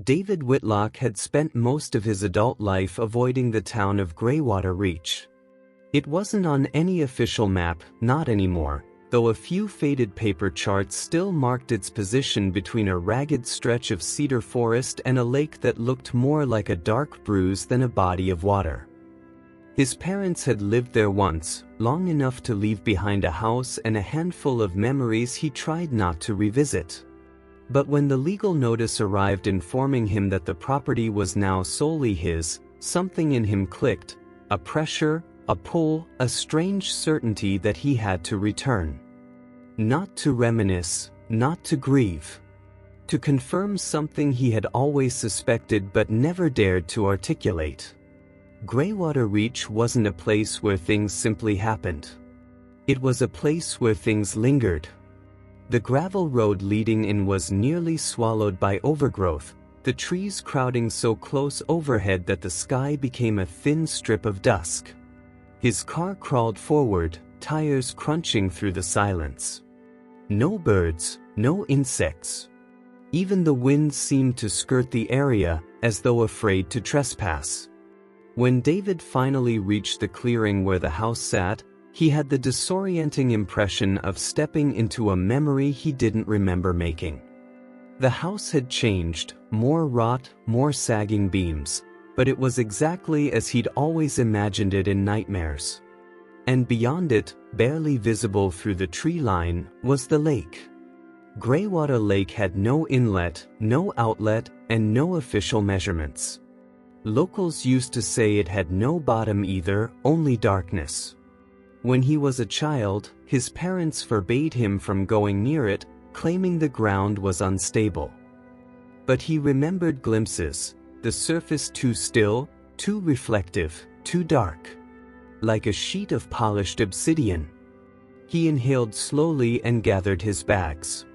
David Whitlock had spent most of his adult life avoiding the town of Greywater Reach. It wasn't on any official map, not anymore, though a few faded paper charts still marked its position between a ragged stretch of cedar forest and a lake that looked more like a dark bruise than a body of water. His parents had lived there once, long enough to leave behind a house and a handful of memories he tried not to revisit. But when the legal notice arrived informing him that the property was now solely his, something in him clicked, a pressure, a pull, a strange certainty that he had to return. Not to reminisce, not to grieve. To confirm something he had always suspected but never dared to articulate. Greywater Reach wasn't a place where things simply happened. It was a place where things lingered. The gravel road leading in was nearly swallowed by overgrowth, the trees crowding so close overhead that the sky became a thin strip of dusk. His car crawled forward, tires crunching through the silence. No birds, no insects. Even the wind seemed to skirt the area, as though afraid to trespass. When David finally reached the clearing where the house sat, he had the disorienting impression of stepping into a memory he didn't remember making. The house had changed, more rot, more sagging beams, but it was exactly as he'd always imagined it in nightmares. And beyond it, barely visible through the tree line, was the lake. Greywater Lake had no inlet, no outlet, and no official measurements. Locals used to say it had no bottom either, only darkness. When he was a child, his parents forbade him from going near it, claiming the ground was unstable. But he remembered glimpses, the surface too still, too reflective, too dark. Like a sheet of polished obsidian. He inhaled slowly and gathered his bags.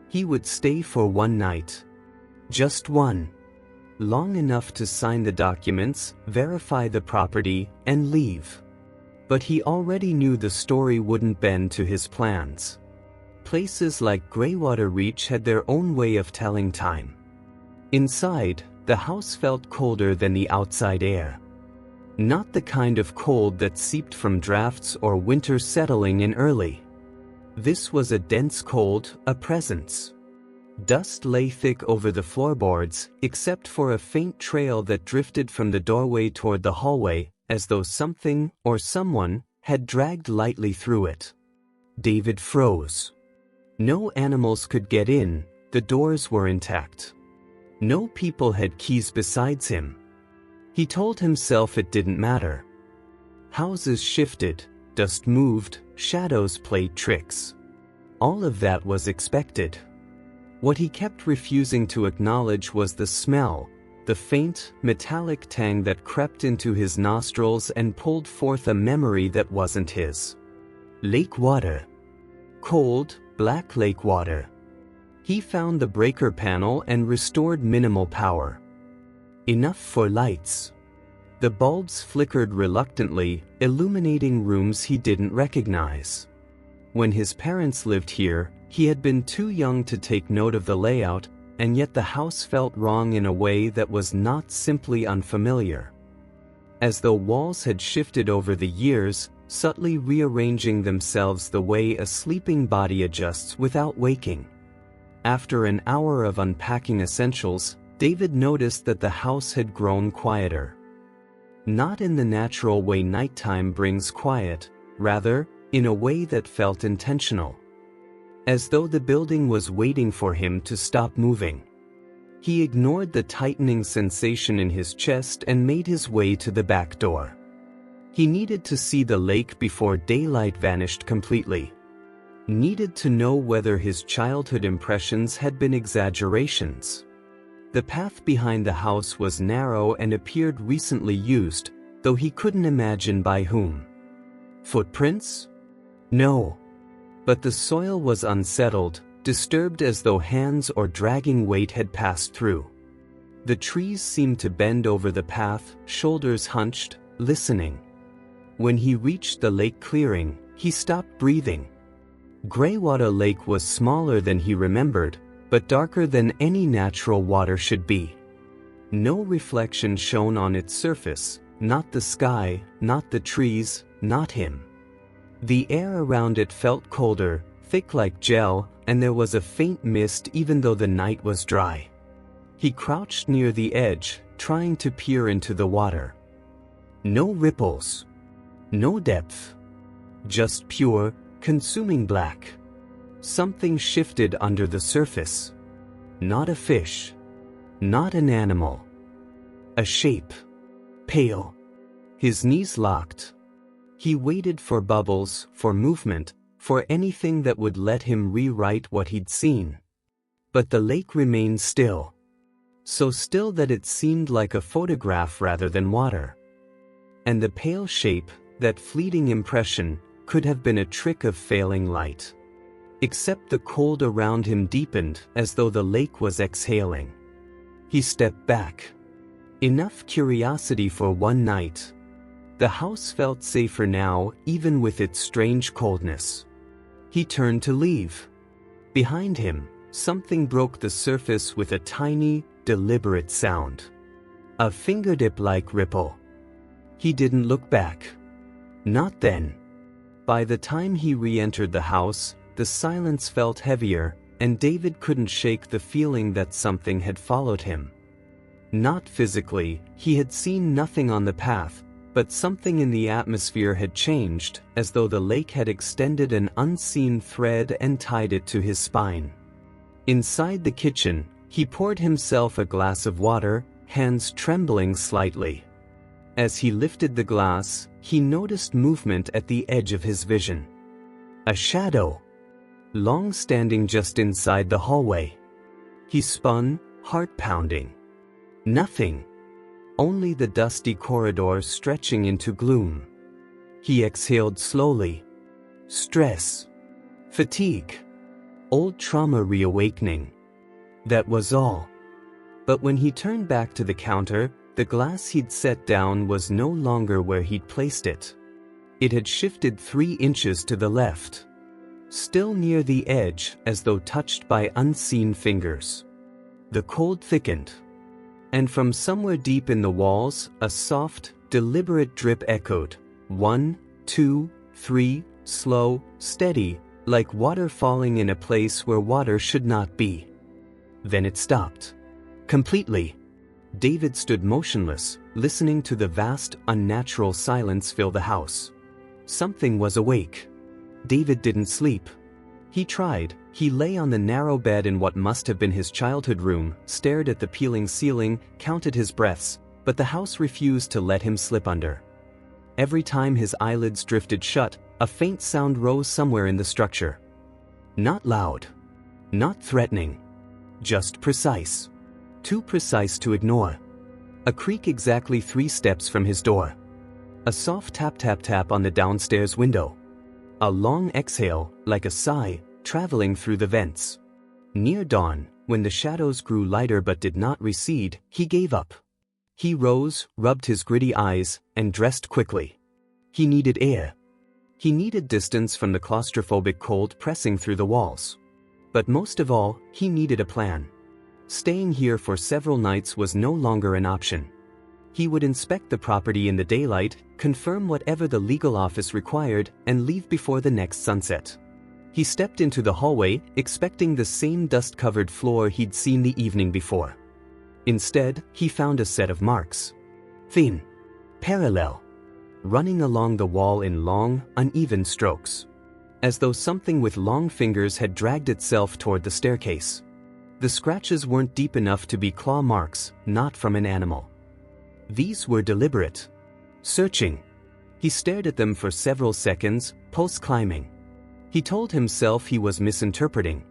He would stay for one night. Just one. Long enough to sign the documents, verify the property, and leave. But he already knew the story wouldn't bend to his plans. Places like Greywater Reach had their own way of telling time. Inside, the house felt colder than the outside air. Not the kind of cold that seeped from drafts or winter settling in early. This was a dense cold, a presence. Dust lay thick over the floorboards, except for a faint trail that drifted from the doorway toward the hallway, as though something, or someone, had dragged lightly through it. David froze. No animals could get in, the doors were intact. No people had keys besides him. He told himself it didn't matter. Houses shifted, dust moved, shadows played tricks. All of that was expected. What he kept refusing to acknowledge was the smell, the faint, metallic tang that crept into his nostrils and pulled forth a memory that wasn't his. Lake water. Cold, black lake water. He found the breaker panel and restored minimal power. Enough for lights. The bulbs flickered reluctantly, illuminating rooms he didn't recognize. When his parents lived here, he had been too young to take note of the layout, and yet the house felt wrong in a way that was not simply unfamiliar. As though walls had shifted over the years, subtly rearranging themselves the way a sleeping body adjusts without waking. After an hour of unpacking essentials, David noticed that the house had grown quieter. Not in the natural way nighttime brings quiet, rather, in a way that felt intentional. As though the building was waiting for him to stop moving. He ignored the tightening sensation in his chest and made his way to the back door. He needed to see the lake before daylight vanished completely. Needed to know whether his childhood impressions had been exaggerations. The path behind the house was narrow and appeared recently used, though he couldn't imagine by whom. Footprints? No. But the soil was unsettled, disturbed as though hands or dragging weight had passed through. The trees seemed to bend over the path, shoulders hunched, listening. When he reached the lake clearing, he stopped breathing. Greywater Lake was smaller than he remembered, but darker than any natural water should be. No reflection shone on its surface, not the sky, not the trees, not him. The air around it felt colder, thick like gel, and there was a faint mist even though the night was dry. He crouched near the edge, trying to peer into the water. No ripples. No depth. Just pure, consuming black. Something shifted under the surface. Not a fish. Not an animal. A shape. Pale. His knees locked. He waited for bubbles, for movement, for anything that would let him rewrite what he'd seen. But the lake remained still. So still that it seemed like a photograph rather than water. And the pale shape, that fleeting impression, could have been a trick of failing light. Except the cold around him deepened as though the lake was exhaling. He stepped back. Enough curiosity for one night. The house felt safer now, even with its strange coldness. He turned to leave. Behind him, something broke the surface with a tiny, deliberate sound. A fingertip-like ripple. He didn't look back. Not then. By the time he re-entered the house, the silence felt heavier, and David couldn't shake the feeling that something had followed him. Not physically, he had seen nothing on the path, but something in the atmosphere had changed, as though the lake had extended an unseen thread and tied it to his spine. Inside the kitchen, he poured himself a glass of water, hands trembling slightly. As he lifted the glass, he noticed movement at the edge of his vision. A shadow. Long standing just inside the hallway. He spun, heart pounding. Nothing. Only the dusty corridor stretching into gloom. He exhaled slowly. Stress. Fatigue. Old trauma reawakening. That was all. But when he turned back to the counter, the glass he'd set down was no longer where he'd placed it. It had shifted 3 inches to the left. Still near the edge, as though touched by unseen fingers. The cold thickened. And from somewhere deep in the walls, a soft, deliberate drip echoed. 1, 2, 3, slow, steady, like water falling in a place where water should not be. Then it stopped. Completely. David stood motionless, listening to the vast, unnatural silence fill the house. Something was awake. David didn't sleep. He tried. He lay on the narrow bed in what must have been his childhood room, stared at the peeling ceiling, counted his breaths, but the house refused to let him slip under. Every time his eyelids drifted shut, a faint sound rose somewhere in the structure. Not loud. Not threatening. Just precise. Too precise to ignore. A creak exactly 3 steps from his door. A soft tap-tap-tap on the downstairs window. A long exhale, like a sigh, traveling through the vents. Near dawn, when the shadows grew lighter but did not recede, he gave up. He rose, rubbed his gritty eyes, and dressed quickly. He needed air. He needed distance from the claustrophobic cold pressing through the walls. But most of all, he needed a plan. Staying here for several nights was no longer an option. He would inspect the property in the daylight, confirm whatever the legal office required, and leave before the next sunset. He stepped into the hallway, expecting the same dust-covered floor he'd seen the evening before. Instead, he found a set of marks. Thin. Parallel. Running along the wall in long, uneven strokes. As though something with long fingers had dragged itself toward the staircase. The scratches weren't deep enough to be claw marks, not from an animal. These were deliberate. Searching. He stared at them for several seconds, pulse climbing. He told himself he was misinterpreting.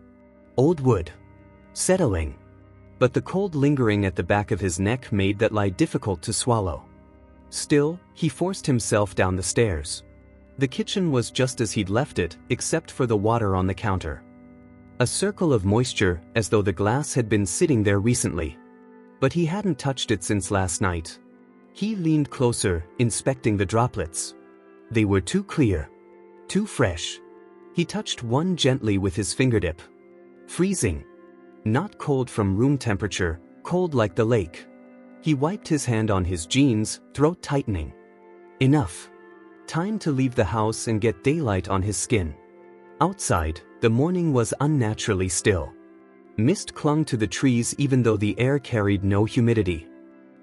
Old wood. Settling. But the cold lingering at the back of his neck made that lie difficult to swallow. Still, he forced himself down the stairs. The kitchen was just as he'd left it, except for the water on the counter. A circle of moisture, as though the glass had been sitting there recently. But he hadn't touched it since last night. He leaned closer, inspecting the droplets. They were too clear. Too fresh. He touched one gently with his fingertip. Freezing. Not cold from room temperature, cold like the lake. He wiped his hand on his jeans, throat tightening. Enough. Time to leave the house and get daylight on his skin. Outside, the morning was unnaturally still. Mist clung to the trees even though the air carried no humidity.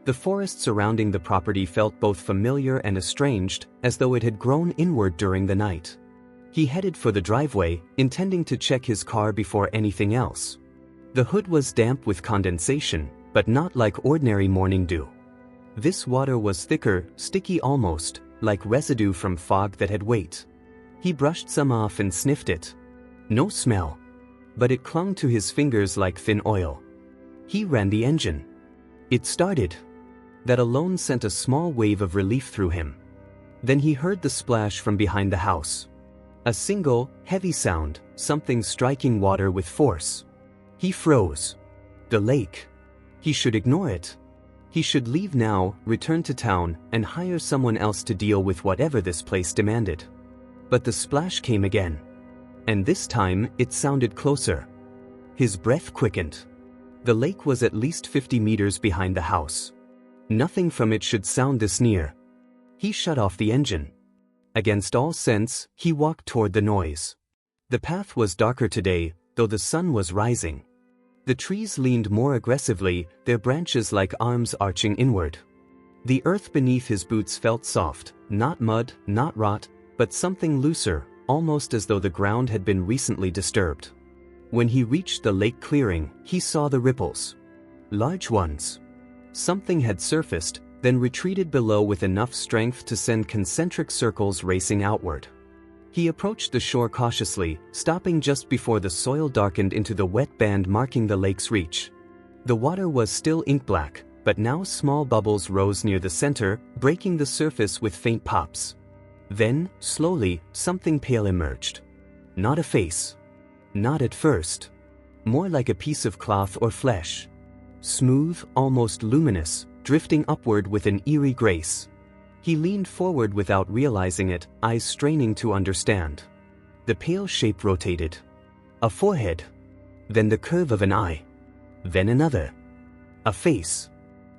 The forest surrounding the property felt both familiar and estranged, as though it had grown inward during the night. He headed for the driveway, intending to check his car before anything else. The hood was damp with condensation, but not like ordinary morning dew. This water was thicker, sticky almost, like residue from fog that had wet. He brushed some off and sniffed it. No smell. But it clung to his fingers like thin oil. He ran the engine. It started. That alone sent a small wave of relief through him. Then he heard the splash from behind the house. A single, heavy sound, something striking water with force. He froze. The lake. He should ignore it. He should leave now, return to town, and hire someone else to deal with whatever this place demanded. But the splash came again. And this time, it sounded closer. His breath quickened. The lake was at least 50 meters behind the house. Nothing from it should sound this near. He shut off the engine. Against all sense, he walked toward the noise. The path was darker today, though the sun was rising. The trees leaned more aggressively, their branches like arms arching inward. The earth beneath his boots felt soft, not mud, not rot, but something looser, almost as though the ground had been recently disturbed. When he reached the lake clearing, he saw the ripples. Large ones. Something had surfaced, then retreated below with enough strength to send concentric circles racing outward. He approached the shore cautiously, stopping just before the soil darkened into the wet band marking the lake's reach. The water was still ink black, but now small bubbles rose near the center, breaking the surface with faint pops. Then, slowly, something pale emerged. Not a face. Not at first. More like a piece of cloth or flesh. Smooth, almost luminous, drifting upward with an eerie grace. He leaned forward without realizing it, eyes straining to understand. The pale shape rotated. A forehead. Then the curve of an eye. Then another. A face.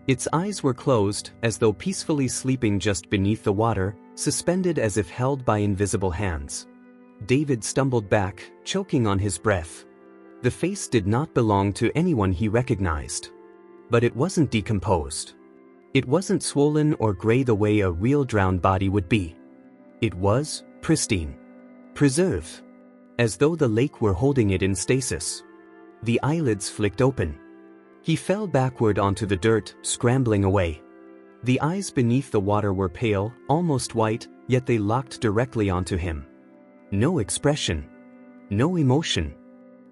Its eyes were closed, as though peacefully sleeping just beneath the water, suspended as if held by invisible hands. David stumbled back, choking on his breath. The face did not belong to anyone he recognized. But it wasn't decomposed. It wasn't swollen or gray the way a real drowned body would be. It was pristine. Preserve. As though the lake were holding it in stasis. The eyelids flicked open. He fell backward onto the dirt, scrambling away. The eyes beneath the water were pale, almost white, yet they locked directly onto him. No expression. No emotion.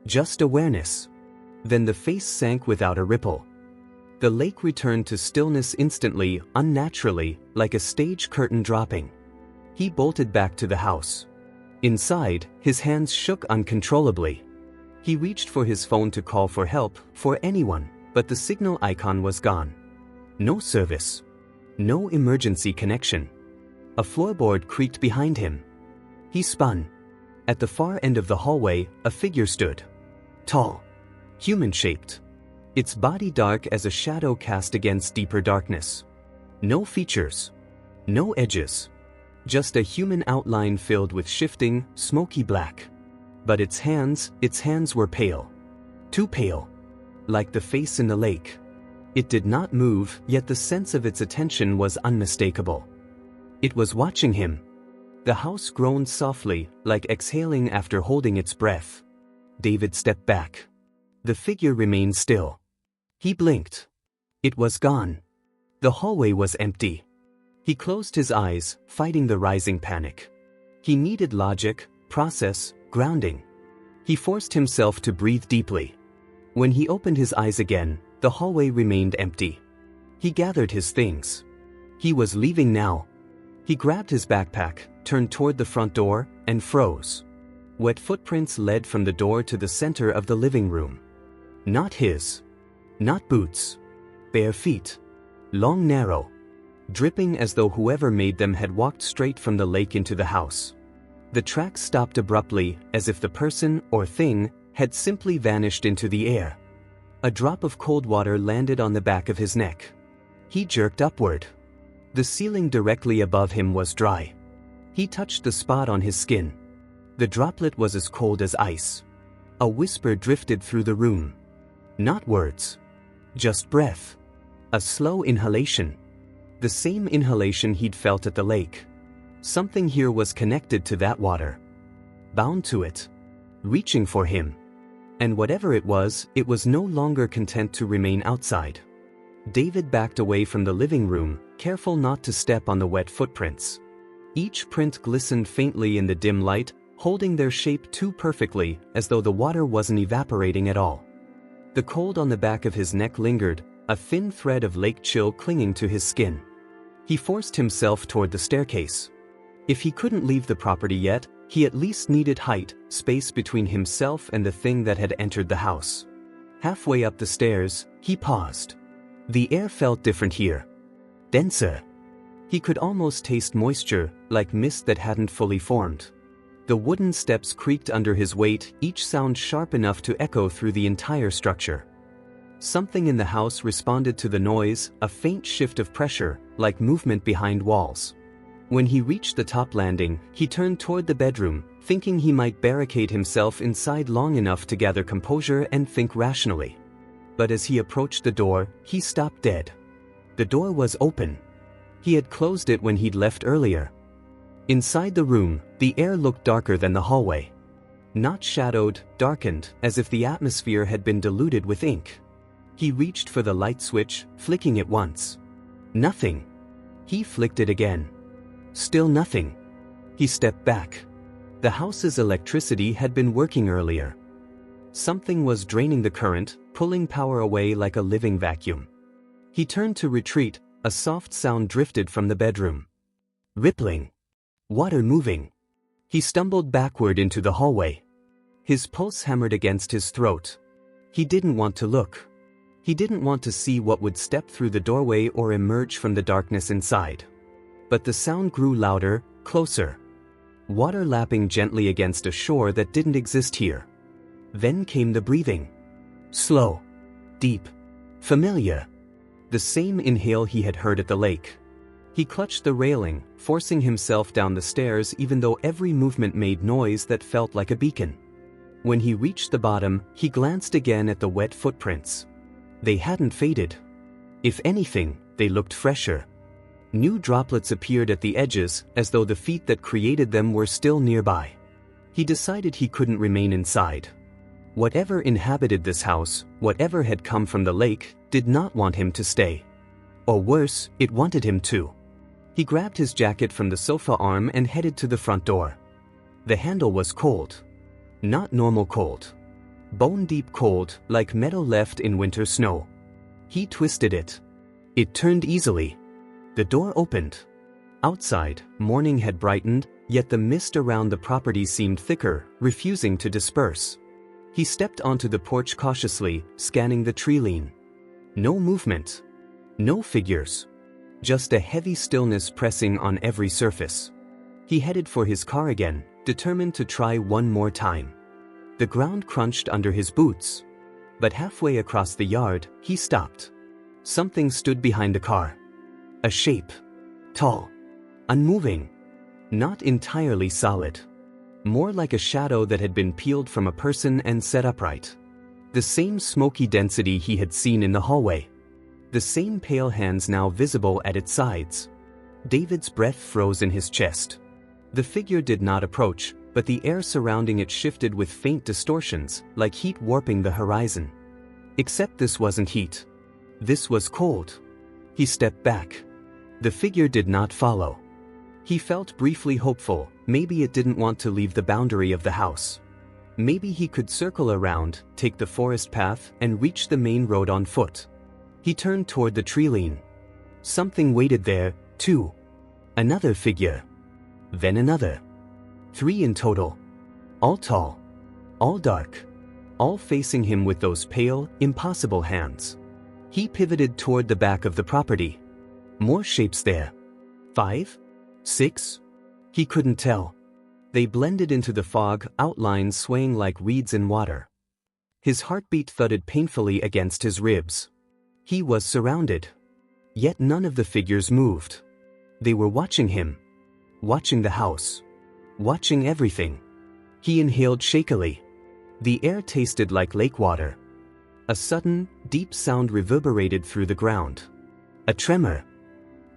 Just awareness. Then the face sank without a ripple. The lake returned to stillness instantly, unnaturally, like a stage curtain dropping. He bolted back to the house. Inside, his hands shook uncontrollably. He reached for his phone to call for help, for anyone, but the signal icon was gone. No service. No emergency connection. A floorboard creaked behind him. He spun. At the far end of the hallway, a figure stood. Tall. Human-shaped. Its body dark as a shadow cast against deeper darkness. No features. No edges. Just a human outline filled with shifting, smoky black. But its hands were pale. Too pale. Like the face in the lake. It did not move, yet the sense of its attention was unmistakable. It was watching him. The house groaned softly, like exhaling after holding its breath. David stepped back. The figure remained still. He blinked. It was gone. The hallway was empty. He closed his eyes, fighting the rising panic. He needed logic, process, grounding. He forced himself to breathe deeply. When he opened his eyes again, the hallway remained empty. He gathered his things. He was leaving now. He grabbed his backpack, turned toward the front door, and froze. Wet footprints led from the door to the center of the living room. Not his. Not boots. Bare feet. Long, narrow. Dripping as though whoever made them had walked straight from the lake into the house. The tracks stopped abruptly, as if the person, or thing, had simply vanished into the air. A drop of cold water landed on the back of his neck. He jerked upward. The ceiling directly above him was dry. He touched the spot on his skin. The droplet was as cold as ice. A whisper drifted through the room. Not words. Just breath. A slow inhalation. The same inhalation he'd felt at the lake. Something here was connected to that water. Bound to it. Reaching for him. And whatever it was no longer content to remain outside. David backed away from the living room, careful not to step on the wet footprints. Each print glistened faintly in the dim light, holding their shape too perfectly, as though the water wasn't evaporating at all. The cold on the back of his neck lingered, a thin thread of lake chill clinging to his skin. He forced himself toward the staircase. If he couldn't leave the property yet, he at least needed height, space between himself and the thing that had entered the house. Halfway up the stairs, he paused. The air felt different here. Denser. He could almost taste moisture, like mist that hadn't fully formed. The wooden steps creaked under his weight, each sound sharp enough to echo through the entire structure. Something in the house responded to the noise, a faint shift of pressure, like movement behind walls. When he reached the top landing, he turned toward the bedroom, thinking he might barricade himself inside long enough to gather composure and think rationally. But as he approached the door, he stopped dead. The door was open. He had closed it when he'd left earlier. Inside the room, the air looked darker than the hallway. Not shadowed, darkened, as if the atmosphere had been diluted with ink. He reached for the light switch, flicking it once. Nothing. He flicked it again. Still nothing. He stepped back. The house's electricity had been working earlier. Something was draining the current, pulling power away like a living vacuum. He turned to retreat, a soft sound drifted from the bedroom. Rippling. Water moving. He stumbled backward into the hallway. His pulse hammered against his throat. He didn't want to look. He didn't want to see what would step through the doorway or emerge from the darkness inside. But the sound grew louder, closer. Water lapping gently against a shore that didn't exist here. Then came the breathing. Slow. Deep. Familiar. The same inhale he had heard at the lake. He clutched the railing, forcing himself down the stairs even though every movement made noise that felt like a beacon. When he reached the bottom, he glanced again at the wet footprints. They hadn't faded. If anything, they looked fresher. New droplets appeared at the edges, as though the feet that created them were still nearby. He decided he couldn't remain inside. Whatever inhabited this house, whatever had come from the lake, did not want him to stay. Or worse, it wanted him to. He grabbed his jacket from the sofa arm and headed to the front door. The handle was cold. Not normal cold. Bone-deep cold, like metal left in winter snow. He twisted it. It turned easily. The door opened. Outside, morning had brightened, yet the mist around the property seemed thicker, refusing to disperse. He stepped onto the porch cautiously, scanning the tree line. No movement. No figures. Just a heavy stillness pressing on every surface. He headed for his car again, determined to try one more time. The ground crunched under his boots. But halfway across the yard, he stopped. Something stood behind the car. A shape. Tall. Unmoving. Not entirely solid. More like a shadow that had been peeled from a person and set upright. The same smoky density he had seen in the hallway. The same pale hands now visible at its sides. David's breath froze in his chest. The figure did not approach, but the air surrounding it shifted with faint distortions, like heat warping the horizon. Except this wasn't heat. This was cold. He stepped back. The figure did not follow. He felt briefly hopeful, maybe it didn't want to leave the boundary of the house. Maybe he could circle around, take the forest path, and reach the main road on foot. He turned toward the tree line. Something waited there, too. Another figure. Then another. 3 in total. All tall. All dark. All facing him with those pale, impossible hands. He pivoted toward the back of the property. More shapes there. 5? 6? He couldn't tell. They blended into the fog, outlines swaying like reeds in water. His heartbeat thudded painfully against his ribs. He was surrounded. Yet none of the figures moved. They were watching him. Watching the house. Watching everything. He inhaled shakily. The air tasted like lake water. A sudden, deep sound reverberated through the ground. A tremor.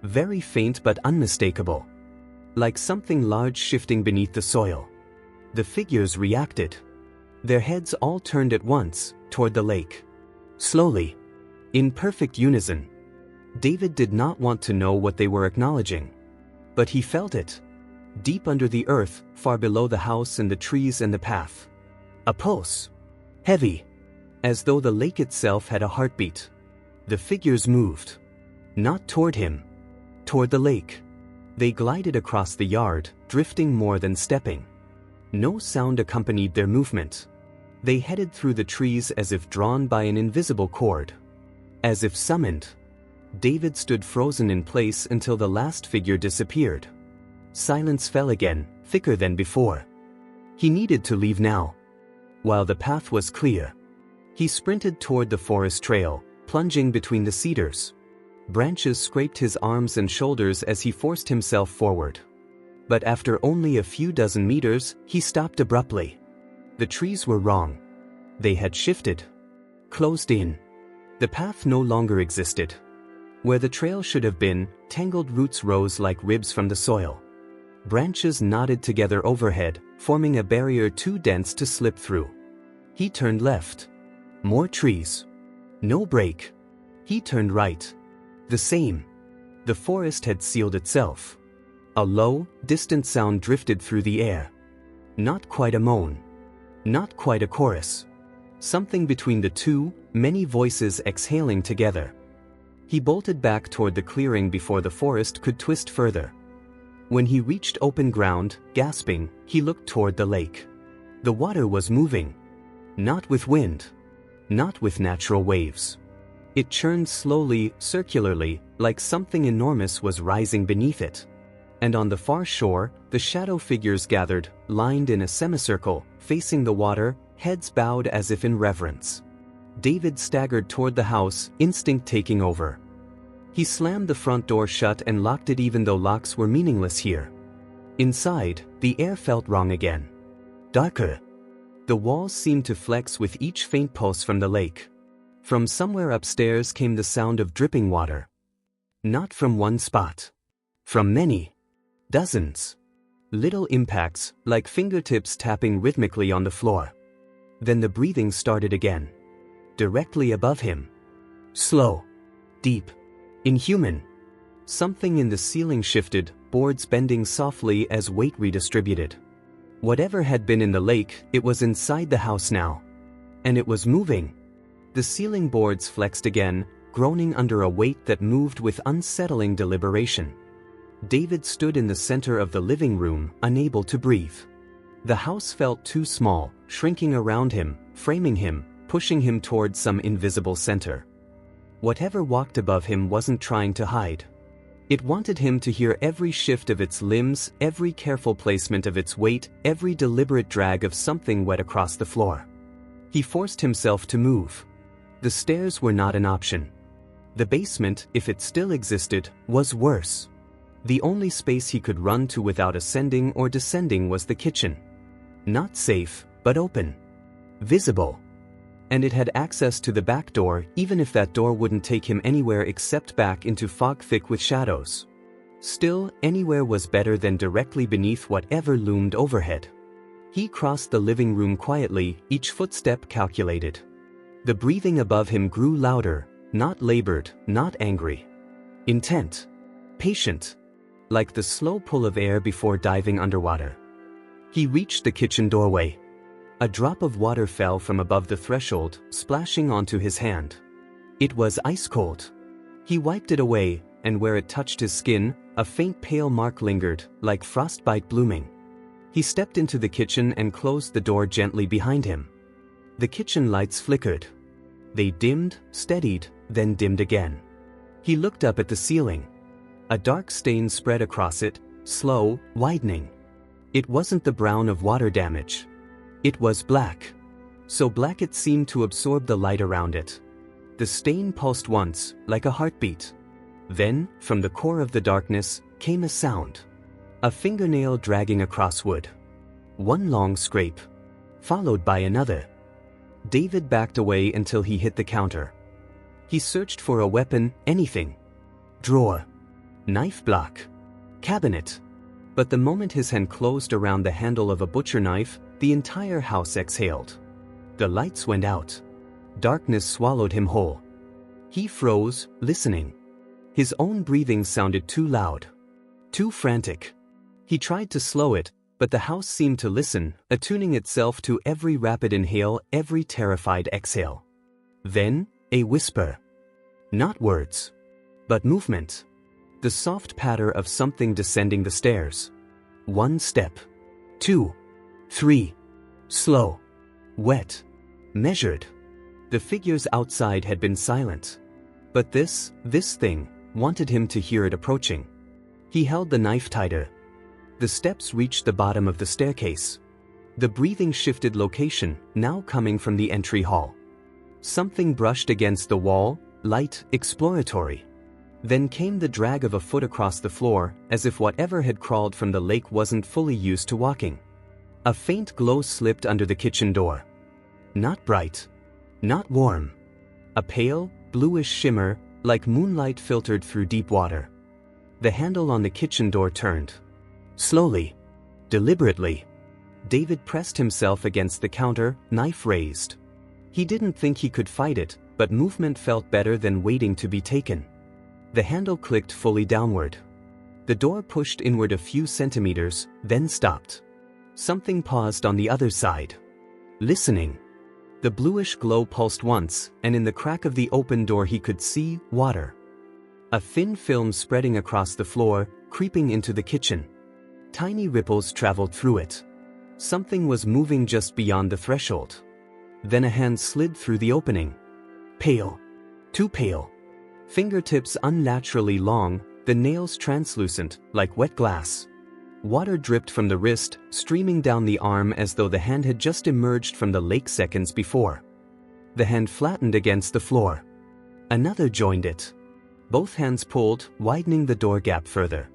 Very faint but unmistakable. Like something large shifting beneath the soil. The figures reacted. Their heads all turned at once, toward the lake. Slowly. In perfect unison. David did not want to know what they were acknowledging. But he felt it. Deep under the earth, far below the house and the trees and the path. A pulse. Heavy. As though the lake itself had a heartbeat. The figures moved. Not toward him. Toward the lake. They glided across the yard, drifting more than stepping. No sound accompanied their movement. They headed through the trees as if drawn by an invisible cord. As if summoned. David stood frozen in place until the last figure disappeared. Silence fell again, thicker than before. He needed to leave now. While the path was clear. He sprinted toward the forest trail, plunging between the cedars. Branches scraped his arms and shoulders as he forced himself forward. But after only a few dozen meters, he stopped abruptly. The trees were wrong. They had shifted. Closed in. The path no longer existed. Where the trail should have been, tangled roots rose like ribs from the soil. Branches knotted together overhead, forming a barrier too dense to slip through. He turned left. More trees. No break. He turned right. The same. The forest had sealed itself. A low, distant sound drifted through the air. Not quite a moan. Not quite a chorus. Something between the two, many voices exhaling together. He bolted back toward the clearing before the forest could twist further. When he reached open ground, gasping, he looked toward the lake. The water was moving. Not with wind. Not with natural waves. It churned slowly, circularly, like something enormous was rising beneath it. And on the far shore, the shadow figures gathered, lined in a semicircle, facing the water, heads bowed as if in reverence. David staggered toward the house, instinct taking over. He slammed the front door shut and locked it even though locks were meaningless here. Inside, the air felt wrong again. Darker. The walls seemed to flex with each faint pulse from the lake. From somewhere upstairs came the sound of dripping water. Not from one spot. From many. Dozens. Little impacts, like fingertips tapping rhythmically on the floor. Then the breathing started again. Directly above him. Slow. Deep. Inhuman. Something in the ceiling shifted, boards bending softly as weight redistributed. Whatever had been in the lake, it was inside the house now. And it was moving. The ceiling boards flexed again, groaning under a weight that moved with unsettling deliberation. David stood in the center of the living room, unable to breathe. The house felt too small, shrinking around him, framing him, pushing him toward some invisible center. Whatever walked above him wasn't trying to hide. It wanted him to hear every shift of its limbs, every careful placement of its weight, every deliberate drag of something wet across the floor. He forced himself to move. The stairs were not an option. The basement, if it still existed, was worse. The only space he could run to without ascending or descending was the kitchen. Not safe, but open. Visible. And it had access to the back door, even if that door wouldn't take him anywhere except back into fog thick with shadows. Still, anywhere was better than directly beneath whatever loomed overhead. He crossed the living room quietly, each footstep calculated. The breathing above him grew louder, not labored, not angry. Intent. Patient. Like the slow pull of air before diving underwater. He reached the kitchen doorway. A drop of water fell from above the threshold, splashing onto his hand. It was ice cold. He wiped it away, and where it touched his skin, a faint pale mark lingered, like frostbite blooming. He stepped into the kitchen and closed the door gently behind him. The kitchen lights flickered. They dimmed, steadied, then dimmed again. He looked up at the ceiling. A dark stain spread across it, slow, widening. It wasn't the brown of water damage. It was black. So black it seemed to absorb the light around it. The stain pulsed once, like a heartbeat. Then, from the core of the darkness, came a sound. A fingernail dragging across wood. One long scrape, followed by another. David backed away until he hit the counter. He searched for a weapon, anything. Drawer. Knife block. Cabinet. But the moment his hand closed around the handle of a butcher knife, the entire house exhaled. The lights went out. Darkness swallowed him whole. He froze, listening. His own breathing sounded too loud. Too frantic. He tried to slow it, but the house seemed to listen, attuning itself to every rapid inhale, every terrified exhale. Then, a whisper. Not words, but movement. The soft patter of something descending the stairs. 1 step. 2. 3. Slow. Wet. Measured. The figures outside had been silent. But this thing, wanted him to hear it approaching. He held the knife tighter. The steps reached the bottom of the staircase. The breathing shifted location, now coming from the entry hall. Something brushed against the wall, light, exploratory. Then came the drag of a foot across the floor, as if whatever had crawled from the lake wasn't fully used to walking. A faint glow slipped under the kitchen door. Not bright. Not warm. A pale, bluish shimmer, like moonlight filtered through deep water. The handle on the kitchen door turned. Slowly. Deliberately. David pressed himself against the counter, knife raised. He didn't think he could fight it, but movement felt better than waiting to be taken. The handle clicked fully downward. The door pushed inward a few centimeters, then stopped. Something paused on the other side. Listening. The bluish glow pulsed once, and in the crack of the open door he could see water. A thin film spreading across the floor, creeping into the kitchen. Tiny ripples traveled through it. Something was moving just beyond the threshold. Then a hand slid through the opening. Pale. Too pale. Fingertips unnaturally long, the nails translucent, like wet glass. Water dripped from the wrist, streaming down the arm as though the hand had just emerged from the lake seconds before. The hand flattened against the floor. Another joined it. Both hands pulled, widening the door gap further.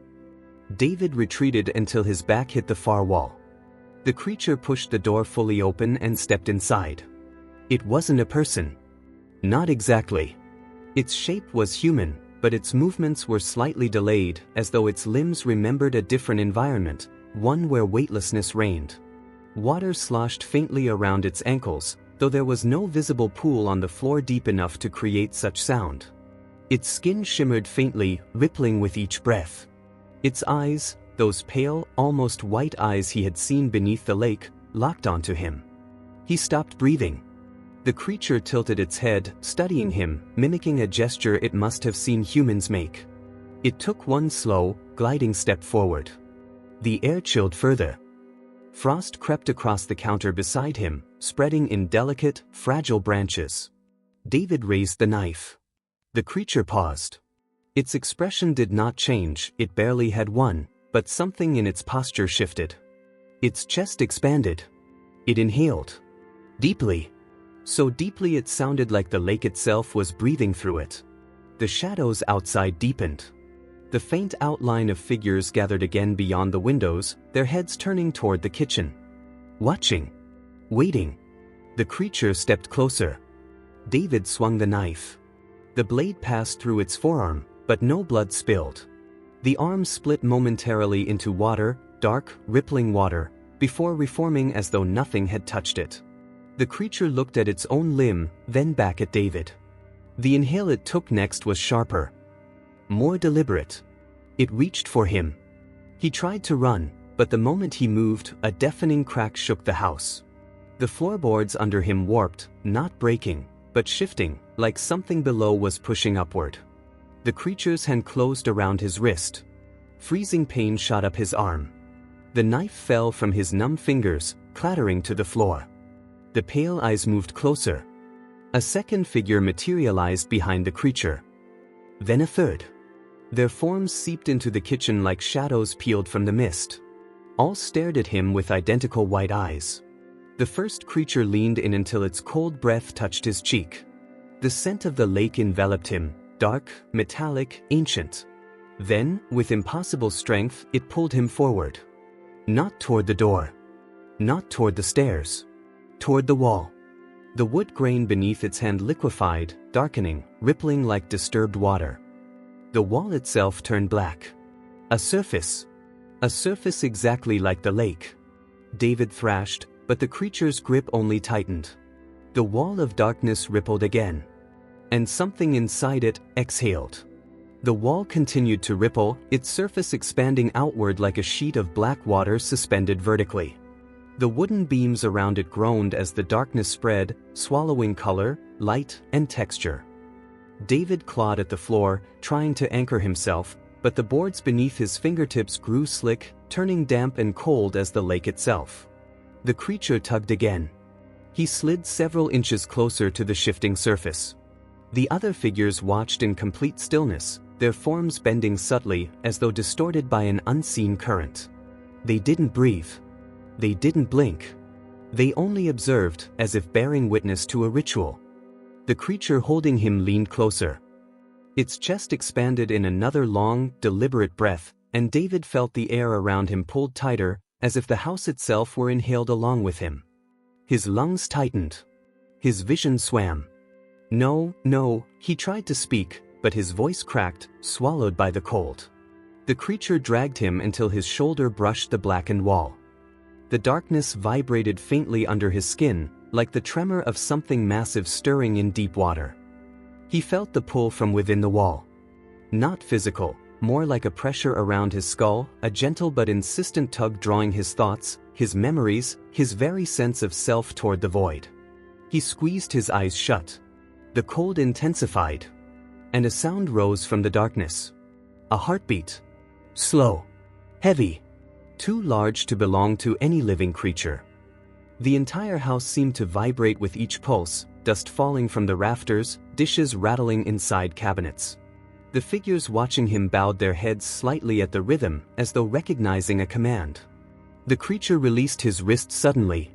David retreated until his back hit the far wall. The creature pushed the door fully open and stepped inside. It wasn't a person. Not exactly. Its shape was human, but its movements were slightly delayed, as though its limbs remembered a different environment, one where weightlessness reigned. Water sloshed faintly around its ankles, though there was no visible pool on the floor deep enough to create such sound. Its skin shimmered faintly, rippling with each breath. Its eyes, those pale, almost white eyes he had seen beneath the lake, locked onto him. He stopped breathing. The creature tilted its head, studying him, mimicking a gesture it must have seen humans make. It took one slow, gliding step forward. The air chilled further. Frost crept across the counter beside him, spreading in delicate, fragile branches. David raised the knife. The creature paused. Its expression did not change, it barely had one, but something in its posture shifted. Its chest expanded. It inhaled. Deeply. So deeply it sounded like the lake itself was breathing through it. The shadows outside deepened. The faint outline of figures gathered again beyond the windows, their heads turning toward the kitchen. Watching. Waiting. The creature stepped closer. David swung the knife. The blade passed through its forearm, but no blood spilled. The arm split momentarily into water, dark, rippling water, before reforming as though nothing had touched it. The creature looked at its own limb, then back at David. The inhale it took next was sharper. More deliberate. It reached for him. He tried to run, but the moment he moved, a deafening crack shook the house. The floorboards under him warped, not breaking, but shifting, like something below was pushing upward. The creature's hand closed around his wrist. Freezing pain shot up his arm. The knife fell from his numb fingers, clattering to the floor. The pale eyes moved closer. A second figure materialized behind the creature. Then a third. Their forms seeped into the kitchen like shadows peeled from the mist. All stared at him with identical white eyes. The first creature leaned in until its cold breath touched his cheek. The scent of the lake enveloped him, dark, metallic, ancient. Then, with impossible strength, it pulled him forward. Not toward the door. Not toward the stairs. Toward the wall. The wood grain beneath its hand liquefied, darkening, rippling like disturbed water. The wall itself turned black. A surface. A surface exactly like the lake. David thrashed, but the creature's grip only tightened. The wall of darkness rippled again. And something inside it exhaled. The wall continued to ripple, its surface expanding outward like a sheet of black water suspended vertically. The wooden beams around it groaned as the darkness spread, swallowing color, light, and texture. David clawed at the floor, trying to anchor himself, but the boards beneath his fingertips grew slick, turning damp and cold as the lake itself. The creature tugged again. He slid several inches closer to the shifting surface. The other figures watched in complete stillness, their forms bending subtly as though distorted by an unseen current. They didn't breathe. They didn't blink. They only observed, as if bearing witness to a ritual. The creature holding him leaned closer. Its chest expanded in another long, deliberate breath, and David felt the air around him pulled tighter, as if the house itself were inhaled along with him. His lungs tightened. His vision swam. No, he tried to speak, but his voice cracked, swallowed by the cold. The creature dragged him until his shoulder brushed the blackened wall. The darkness vibrated faintly under his skin, like the tremor of something massive stirring in deep water. He felt the pull from within the wall. Not physical, more like a pressure around his skull, a gentle but insistent tug drawing his thoughts, his memories, his very sense of self toward the void. He squeezed his eyes shut. The cold intensified. And a sound rose from the darkness. A heartbeat. Slow. Heavy. Too large to belong to any living creature. The entire house seemed to vibrate with each pulse, dust falling from the rafters, dishes rattling inside cabinets. The figures watching him bowed their heads slightly at the rhythm, as though recognizing a command. The creature released his wrist suddenly.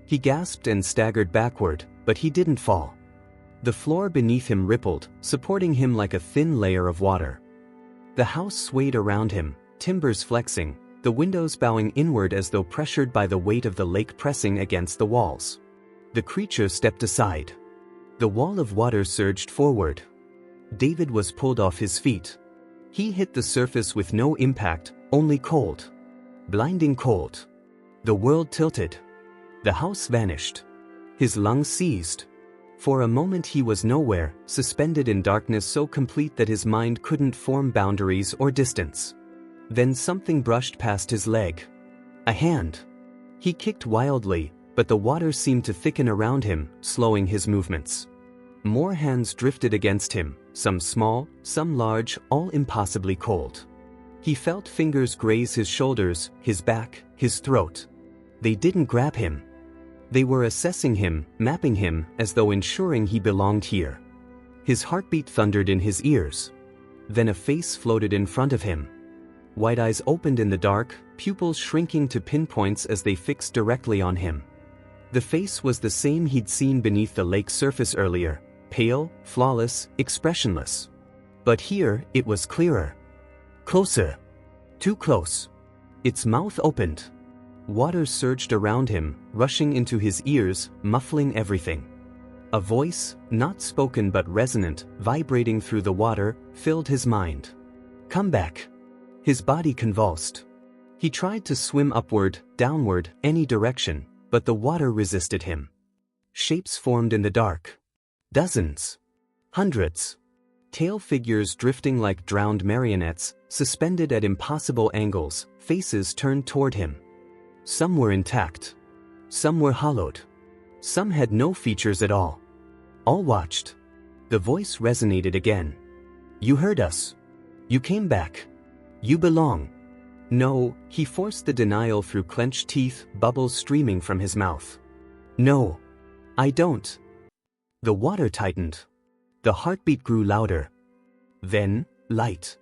He gasped and staggered backward, but he didn't fall. The floor beneath him rippled, supporting him like a thin layer of water. The house swayed around him, timbers flexing, the windows bowing inward as though pressured by the weight of the lake pressing against the walls. The creature stepped aside. The wall of water surged forward. David was pulled off his feet. He hit the surface with no impact, only cold. Blinding cold. The world tilted. The house vanished. His lungs seized. For a moment he was nowhere, suspended in darkness so complete that his mind couldn't form boundaries or distance. Then something brushed past his leg. A hand. He kicked wildly, but the water seemed to thicken around him, slowing his movements. More hands drifted against him, some small, some large, all impossibly cold. He felt fingers graze his shoulders, his back, his throat. They didn't grab him. They were assessing him, mapping him, as though ensuring he belonged here. His heartbeat thundered in his ears. Then a face floated in front of him. White eyes opened in the dark, pupils shrinking to pinpoints as they fixed directly on him. The face was the same he'd seen beneath the lake's surface earlier, pale, flawless, expressionless. But here, it was clearer. Closer. Too close. Its mouth opened. Water surged around him, rushing into his ears, muffling everything. A voice, not spoken but resonant, vibrating through the water, filled his mind. Come back. His body convulsed. He tried to swim upward, downward, any direction, but the water resisted him. Shapes formed in the dark. Dozens. Hundreds. Tail figures drifting like drowned marionettes, suspended at impossible angles, faces turned toward him. Some were intact. Some were hollowed. Some had no features at all. All watched. The voice resonated again. You heard us. You came back. You belong. No, he forced the denial through clenched teeth, bubbles streaming from his mouth. No. I don't. The water tightened. The heartbeat grew louder. Then, light.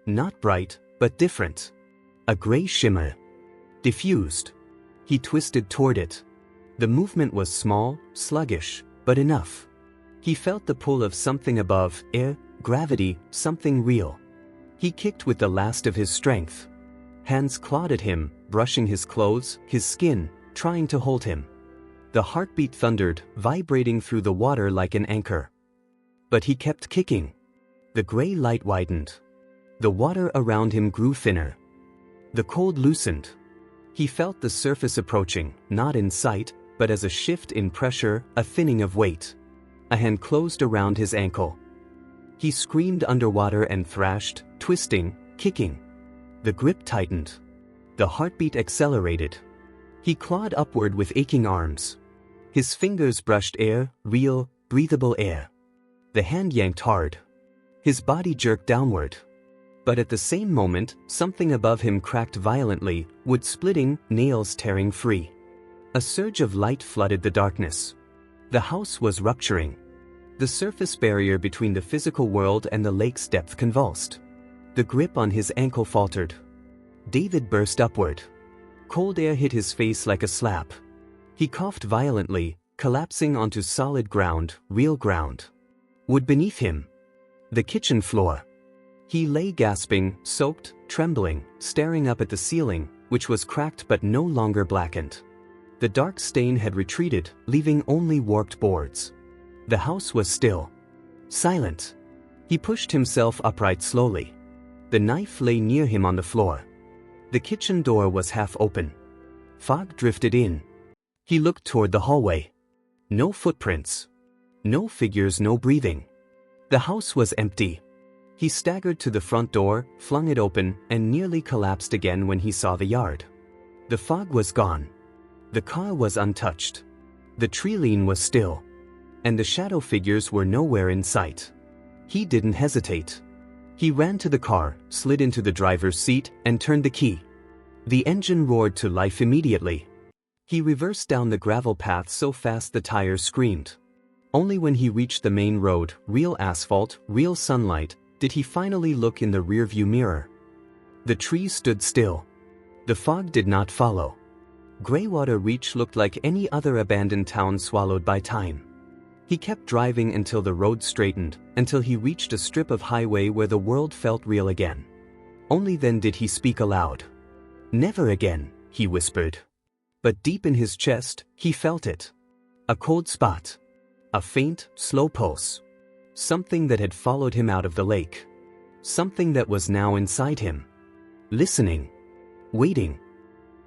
Not bright, but different. A gray shimmer. Diffused. He twisted toward it. The movement was small, sluggish, but enough. He felt the pull of something above, air, gravity, something real. He kicked with the last of his strength. Hands clawed at him, brushing his clothes, his skin, trying to hold him. The heartbeat thundered, vibrating through the water like an anchor. But he kept kicking. The gray light widened. The water around him grew thinner. The cold loosened. He felt the surface approaching, not in sight, but as a shift in pressure, a thinning of weight. A hand closed around his ankle. He screamed underwater and thrashed, twisting, kicking. The grip tightened. The heartbeat accelerated. He clawed upward with aching arms. His fingers brushed air, real, breathable air. The hand yanked hard. His body jerked downward. But at the same moment, something above him cracked violently, wood splitting, nails tearing free. A surge of light flooded the darkness. The house was rupturing. The surface barrier between the physical world and the lake's depth convulsed. The grip on his ankle faltered. David burst upward. Cold air hit his face like a slap. He coughed violently, collapsing onto solid ground, real ground. Wood beneath him. The kitchen floor. He lay gasping, soaked, trembling, staring up at the ceiling, which was cracked but no longer blackened. The dark stain had retreated, leaving only warped boards. The house was still. Silent. He pushed himself upright slowly. The knife lay near him on the floor. The kitchen door was half open. Fog drifted in. He looked toward the hallway. No footprints. No figures, no breathing. The house was empty. He staggered to the front door, flung it open, and nearly collapsed again when he saw the yard. The fog was gone. The car was untouched. The tree line was still. And the shadow figures were nowhere in sight. He didn't hesitate. He ran to the car, slid into the driver's seat, and turned the key. The engine roared to life immediately. He reversed down the gravel path so fast the tires screamed. Only when he reached the main road, real asphalt, real sunlight, did he finally look in the rearview mirror. The trees stood still. The fog did not follow. Greywater Reach looked like any other abandoned town swallowed by time. He kept driving until the road straightened, until he reached a strip of highway where the world felt real again. Only then did he speak aloud. "Never again," he whispered. But deep in his chest, he felt it. A cold spot. A faint, slow pulse. Something that had followed him out of the lake. Something that was now inside him. Listening. Waiting.